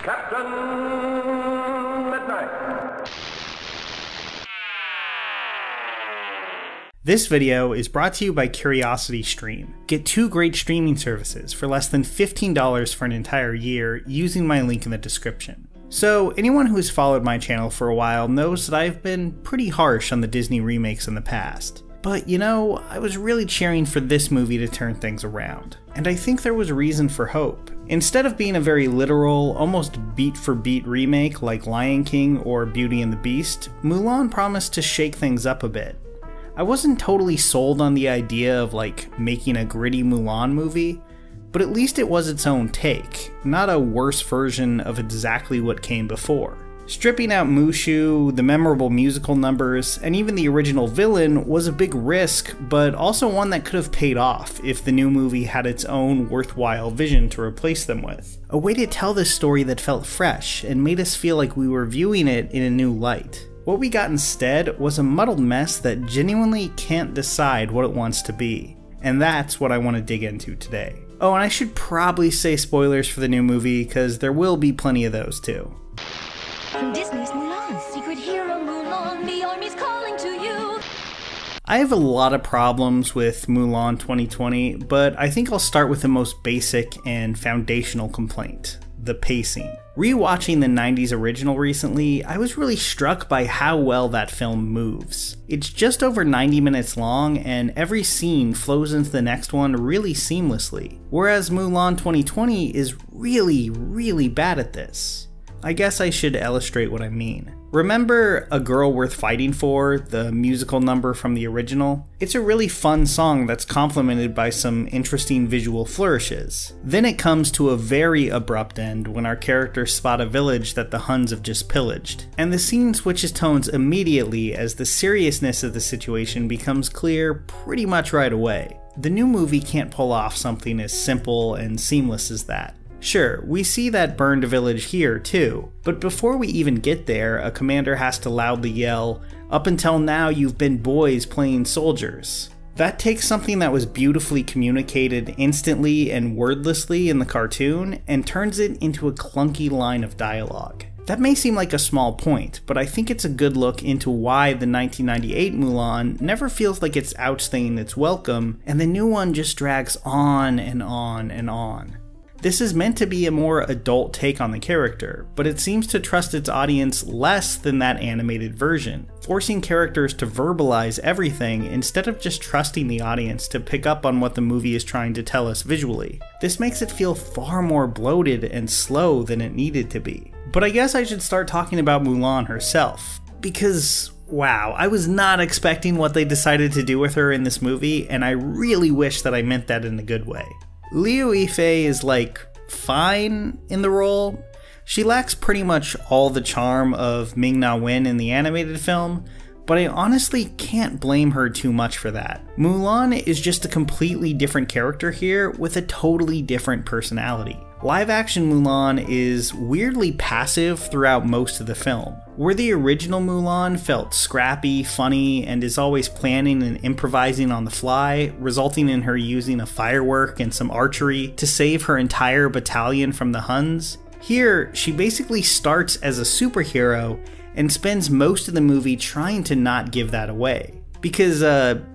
Captain Midnight. This video is brought to you by CuriosityStream. Get 2 great streaming services for less than $15 for an entire year using my link in the description. So, anyone who has followed my channel for a while knows that I've been pretty harsh on the Disney remakes in the past. But you know, I was really cheering for this movie to turn things around. And I think there was reason for hope. Instead of being a very literal, almost beat-for-beat remake like Lion King or Beauty and the Beast, Mulan promised to shake things up a bit. I wasn't totally sold on the idea of making a gritty Mulan movie, but at least it was its own take, not a worse version of exactly what came before. Stripping out Mushu, the memorable musical numbers, and even the original villain was a big risk, but also one that could have paid off if the new movie had its own worthwhile vision to replace them with. A way to tell this story that felt fresh and made us feel like we were viewing it in a new light. What we got instead was a muddled mess that genuinely can't decide what it wants to be. And that's what I want to dig into today. Oh, and I should probably say spoilers for the new movie, because there will be plenty of those too. From Disney's Mulan, secret hero Mulan, the army's calling to you. I have a lot of problems with Mulan 2020, but I think I'll start with the most basic and foundational complaint: the pacing. Rewatching the 90s original recently, I was really struck by how well that film moves. It's just over 90 minutes long, and every scene flows into the next one really seamlessly, whereas Mulan 2020 is really bad at this. I guess I should illustrate what I mean. Remember A Girl Worth Fighting For, the musical number from the original? It's a really fun song that's complemented by some interesting visual flourishes. Then it comes to a very abrupt end when our characters spot a village that the Huns have just pillaged. And the scene switches tones immediately as the seriousness of the situation becomes clear pretty much right away. The new movie can't pull off something as simple and seamless as that. Sure, we see that burned village here too, but before we even get there, a commander has to loudly yell, "Up until now you've been boys playing soldiers." That takes something that was beautifully communicated instantly and wordlessly in the cartoon and turns it into a clunky line of dialogue. That may seem like a small point, but I think it's a good look into why the 1998 Mulan never feels like it's outstaying its welcome, and the new one just drags on and on and on. This is meant to be a more adult take on the character, but it seems to trust its audience less than that animated version, forcing characters to verbalize everything instead of just trusting the audience to pick up on what the movie is trying to tell us visually. This makes it feel far more bloated and slow than it needed to be. But I guess I should start talking about Mulan herself, because wow, I was not expecting what they decided to do with her in this movie, and I really wish that I meant that in a good way. Liu Yifei is fine in the role. She lacks pretty much all the charm of Ming-Na Wen in the animated film, but I honestly can't blame her too much for that. Mulan is just a completely different character here with a totally different personality. Live-action Mulan is weirdly passive throughout most of the film. Where the original Mulan felt scrappy, funny, and is always planning and improvising on the fly, resulting in her using a firework and some archery to save her entire battalion from the Huns, here she basically starts as a superhero and spends most of the movie trying to not give that away. Because,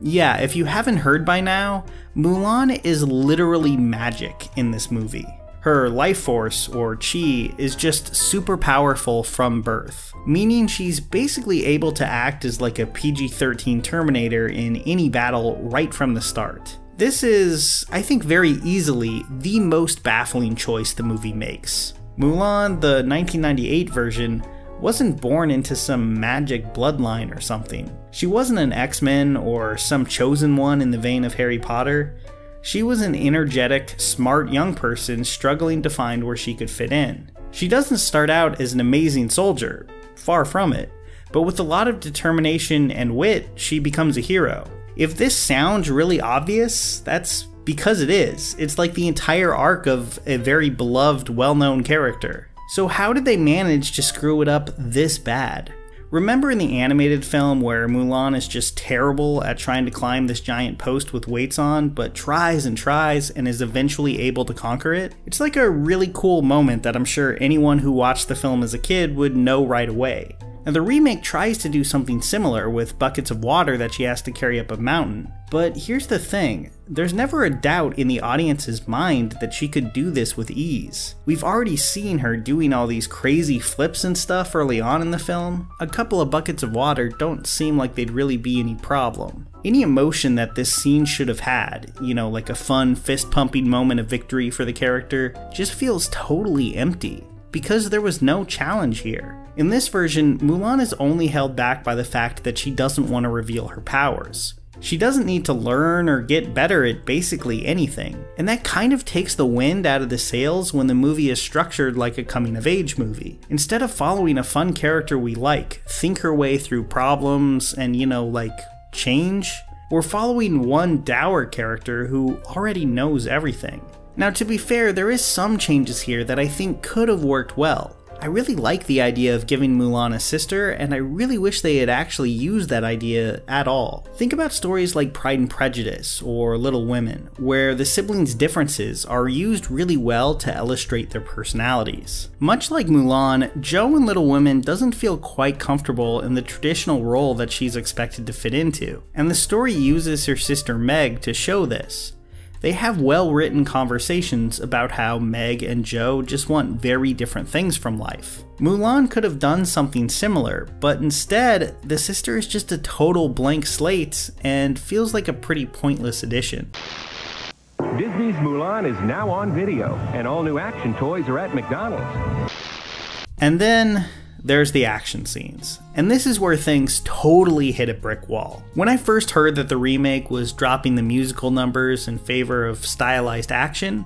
yeah, if you haven't heard by now, Mulan is literally magic in this movie. Her life force, or chi, is just super powerful from birth, meaning she's basically able to act as like a PG-13 Terminator in any battle right from the start. This is, I think, very easily the most baffling choice the movie makes. Mulan, the 1998 version, wasn't born into some magic bloodline or something. She wasn't an X-Men or some chosen one in the vein of Harry Potter. She was an energetic, smart young person struggling to find where she could fit in. She doesn't start out as an amazing soldier, far from it, but with a lot of determination and wit, she becomes a hero. If this sounds really obvious, that's because it is. It's like the entire arc of a very beloved, well-known character. So how did they manage to screw it up this bad? Remember in the animated film where Mulan is just terrible at trying to climb this giant post with weights on, but tries and tries and is eventually able to conquer it? It's like a really cool moment that I'm sure anyone who watched the film as a kid would know right away. Now the remake tries to do something similar with buckets of water that she has to carry up a mountain, but here's the thing, there's never a doubt in the audience's mind that she could do this with ease. We've already seen her doing all these crazy flips and stuff early on in the film. A couple of buckets of water don't seem like they'd really be any problem. Any emotion that this scene should have had, you know, like a fun fist-pumping moment of victory for the character, just feels totally empty, because there was no challenge here. In this version, Mulan is only held back by the fact that she doesn't want to reveal her powers. She doesn't need to learn or get better at basically anything, and that kind of takes the wind out of the sails when the movie is structured like a coming-of-age movie. Instead of following a fun character we like, think her way through problems and, you know, like, change, we're following one dour character who already knows everything. Now to be fair, there is some changes here that I think could have worked well. I really like the idea of giving Mulan a sister, and I really wish they had actually used that idea at all. Think about stories like Pride and Prejudice or Little Women, where the siblings' differences are used really well to illustrate their personalities. Much like Mulan, Zhou in Little Women doesn't feel quite comfortable in the traditional role that she's expected to fit into, and the story uses her sister Meg to show this. They have well-written conversations about how Meg and Zhou just want very different things from life. Mulan could have done something similar, but instead, the sister is just a total blank slate and feels like a pretty pointless addition. Disney's Mulan is now on video, and all new action toys are at McDonald's. And then there's the action scenes. And this is where things totally hit a brick wall. When I first heard that the remake was dropping the musical numbers in favor of stylized action,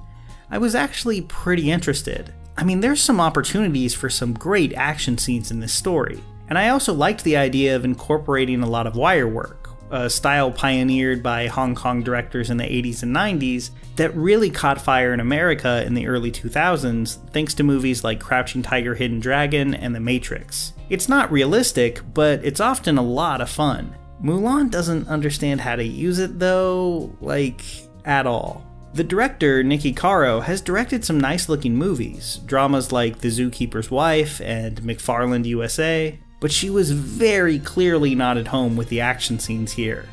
I was actually pretty interested. I mean, there's some opportunities for some great action scenes in this story. And I also liked the idea of incorporating a lot of wire work, a style pioneered by Hong Kong directors in the 80s and 90s that really caught fire in America in the early 2000s thanks to movies like Crouching Tiger, Hidden Dragon and The Matrix. It's not realistic, but it's often a lot of fun. Mulan doesn't understand how to use it though, like, at all. The director, Nicky Caro, has directed some nice looking movies, dramas like The Zookeeper's Wife and McFarland USA, but she was very clearly not at home with the action scenes here.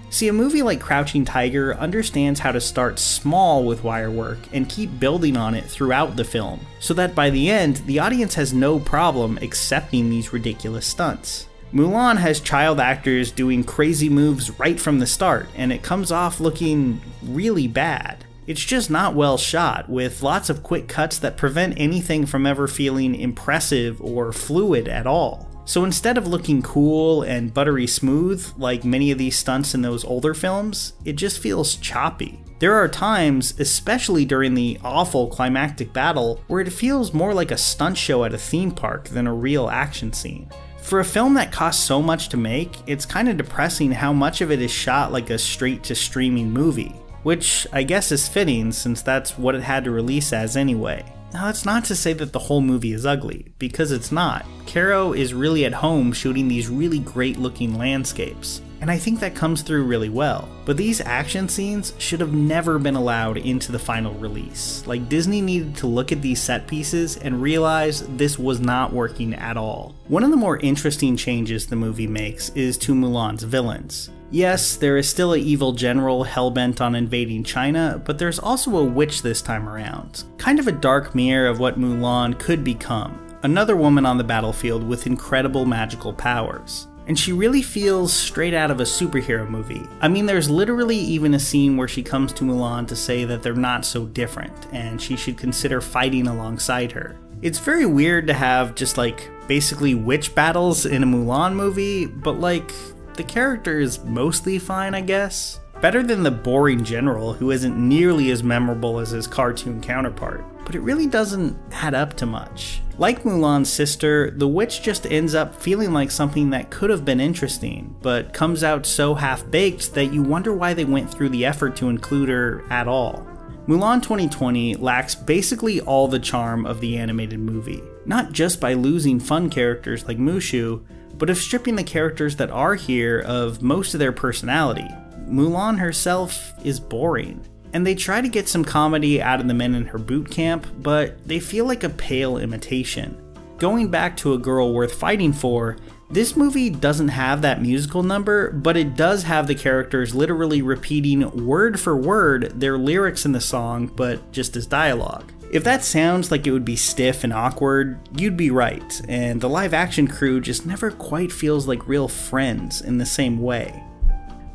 See, a movie like Crouching Tiger understands how to start small with wire work and keep building on it throughout the film, so that by the end, the audience has no problem accepting these ridiculous stunts. Mulan has child actors doing crazy moves right from the start, and it comes off looking really bad. It's just not well shot, with lots of quick cuts that prevent anything from ever feeling impressive or fluid at all. So instead of looking cool and buttery smooth like many of these stunts in those older films, it just feels choppy. There are times, especially during the awful climactic battle, where it feels more like a stunt show at a theme park than a real action scene. For a film that costs so much to make, it's kind of depressing how much of it is shot like a straight-to-streaming movie, which I guess is fitting since that's what it had to release as anyway. Now that's not to say that the whole movie is ugly, because it's not. Caro is really at home shooting these really great looking landscapes, and I think that comes through really well. But these action scenes should have never been allowed into the final release. Like, Disney needed to look at these set pieces and realize this was not working at all. One of the more interesting changes the movie makes is to Mulan's villains. Yes, there is still an evil general hellbent on invading China, but there's also a witch this time around. Kind of a dark mirror of what Mulan could become. Another woman on the battlefield with incredible magical powers. And she really feels straight out of a superhero movie. I mean, there's literally even a scene where she comes to Mulan to say that they're not so different, and she should consider fighting alongside her. It's very weird to have just like basically witch battles in a Mulan movie, but like, the character is mostly fine, I guess. Better than the boring general who isn't nearly as memorable as his cartoon counterpart, but it really doesn't add up to much. Like Mulan's sister, the witch just ends up feeling like something that could have been interesting, but comes out so half-baked that you wonder why they went through the effort to include her at all. Mulan 2020 lacks basically all the charm of the animated movie. Not just by losing fun characters like Mushu, but of stripping the characters that are here of most of their personality. Mulan herself is boring. And they try to get some comedy out of the men in her boot camp, but they feel like a pale imitation. Going back to A Girl Worth Fighting For, this movie doesn't have that musical number, but it does have the characters literally repeating word for word their lyrics in the song, but just as dialogue. If that sounds like it would be stiff and awkward, you'd be right, and the live action crew just never quite feels like real friends in the same way.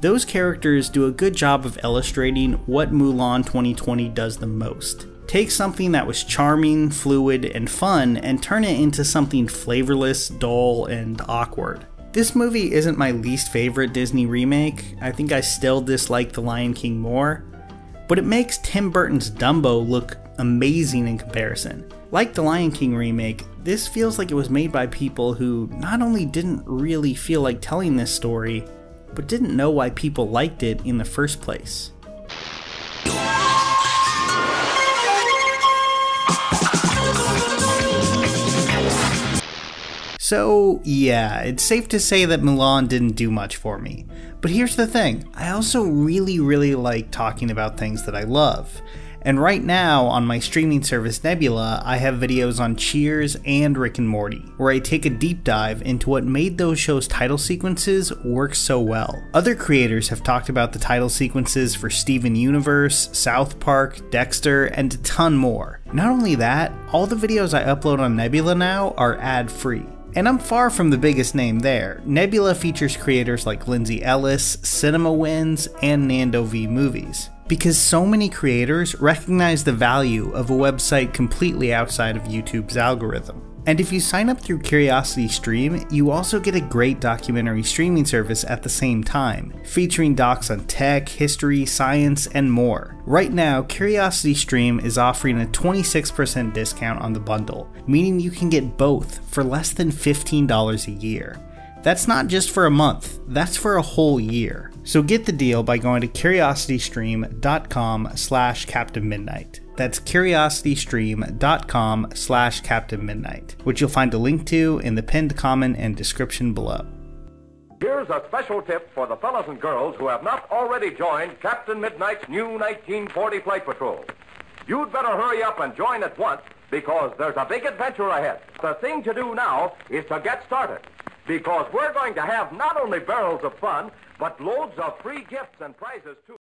Those characters do a good job of illustrating what Mulan 2020 does the most. Take something that was charming, fluid, and fun and turn it into something flavorless, dull, and awkward. This movie isn't my least favorite Disney remake. I think I still dislike The Lion King more, but it makes Tim Burton's Dumbo look amazing in comparison. Like The Lion King remake, this feels like it was made by people who not only didn't really feel like telling this story, but didn't know why people liked it in the first place. So yeah, it's safe to say that Mulan didn't do much for me. But here's the thing, I also really like talking about things that I love. And right now, on my streaming service Nebula, I have videos on Cheers and Rick and Morty, where I take a deep dive into what made those shows' title sequences work so well. Other creators have talked about the title sequences for Steven Universe, South Park, Dexter, and a ton more. Not only that, all the videos I upload on Nebula now are ad-free. And I'm far from the biggest name there. Nebula features creators like Lindsay Ellis, Cinema Wins, and Nando V Movies. Because so many creators recognize the value of a website completely outside of YouTube's algorithm. And if you sign up through CuriosityStream, you also get a great documentary streaming service at the same time, featuring docs on tech, history, science, and more. Right now, CuriosityStream is offering a 26% discount on the bundle, meaning you can get both for less than $15 a year. That's not just for a month, that's for a whole year. So get the deal by going to curiositystream.com/captainmidnight. That's curiositystream.com/captainmidnight, which you'll find a link to in the pinned comment and description below. Here's a special tip for the fellas and girls who have not already joined Captain Midnight's new 1940 Flight Patrol. You'd better hurry up and join at once because there's a big adventure ahead. The thing to do now is to get started because we're going to have not only barrels of fun, but loads of free gifts and prizes too.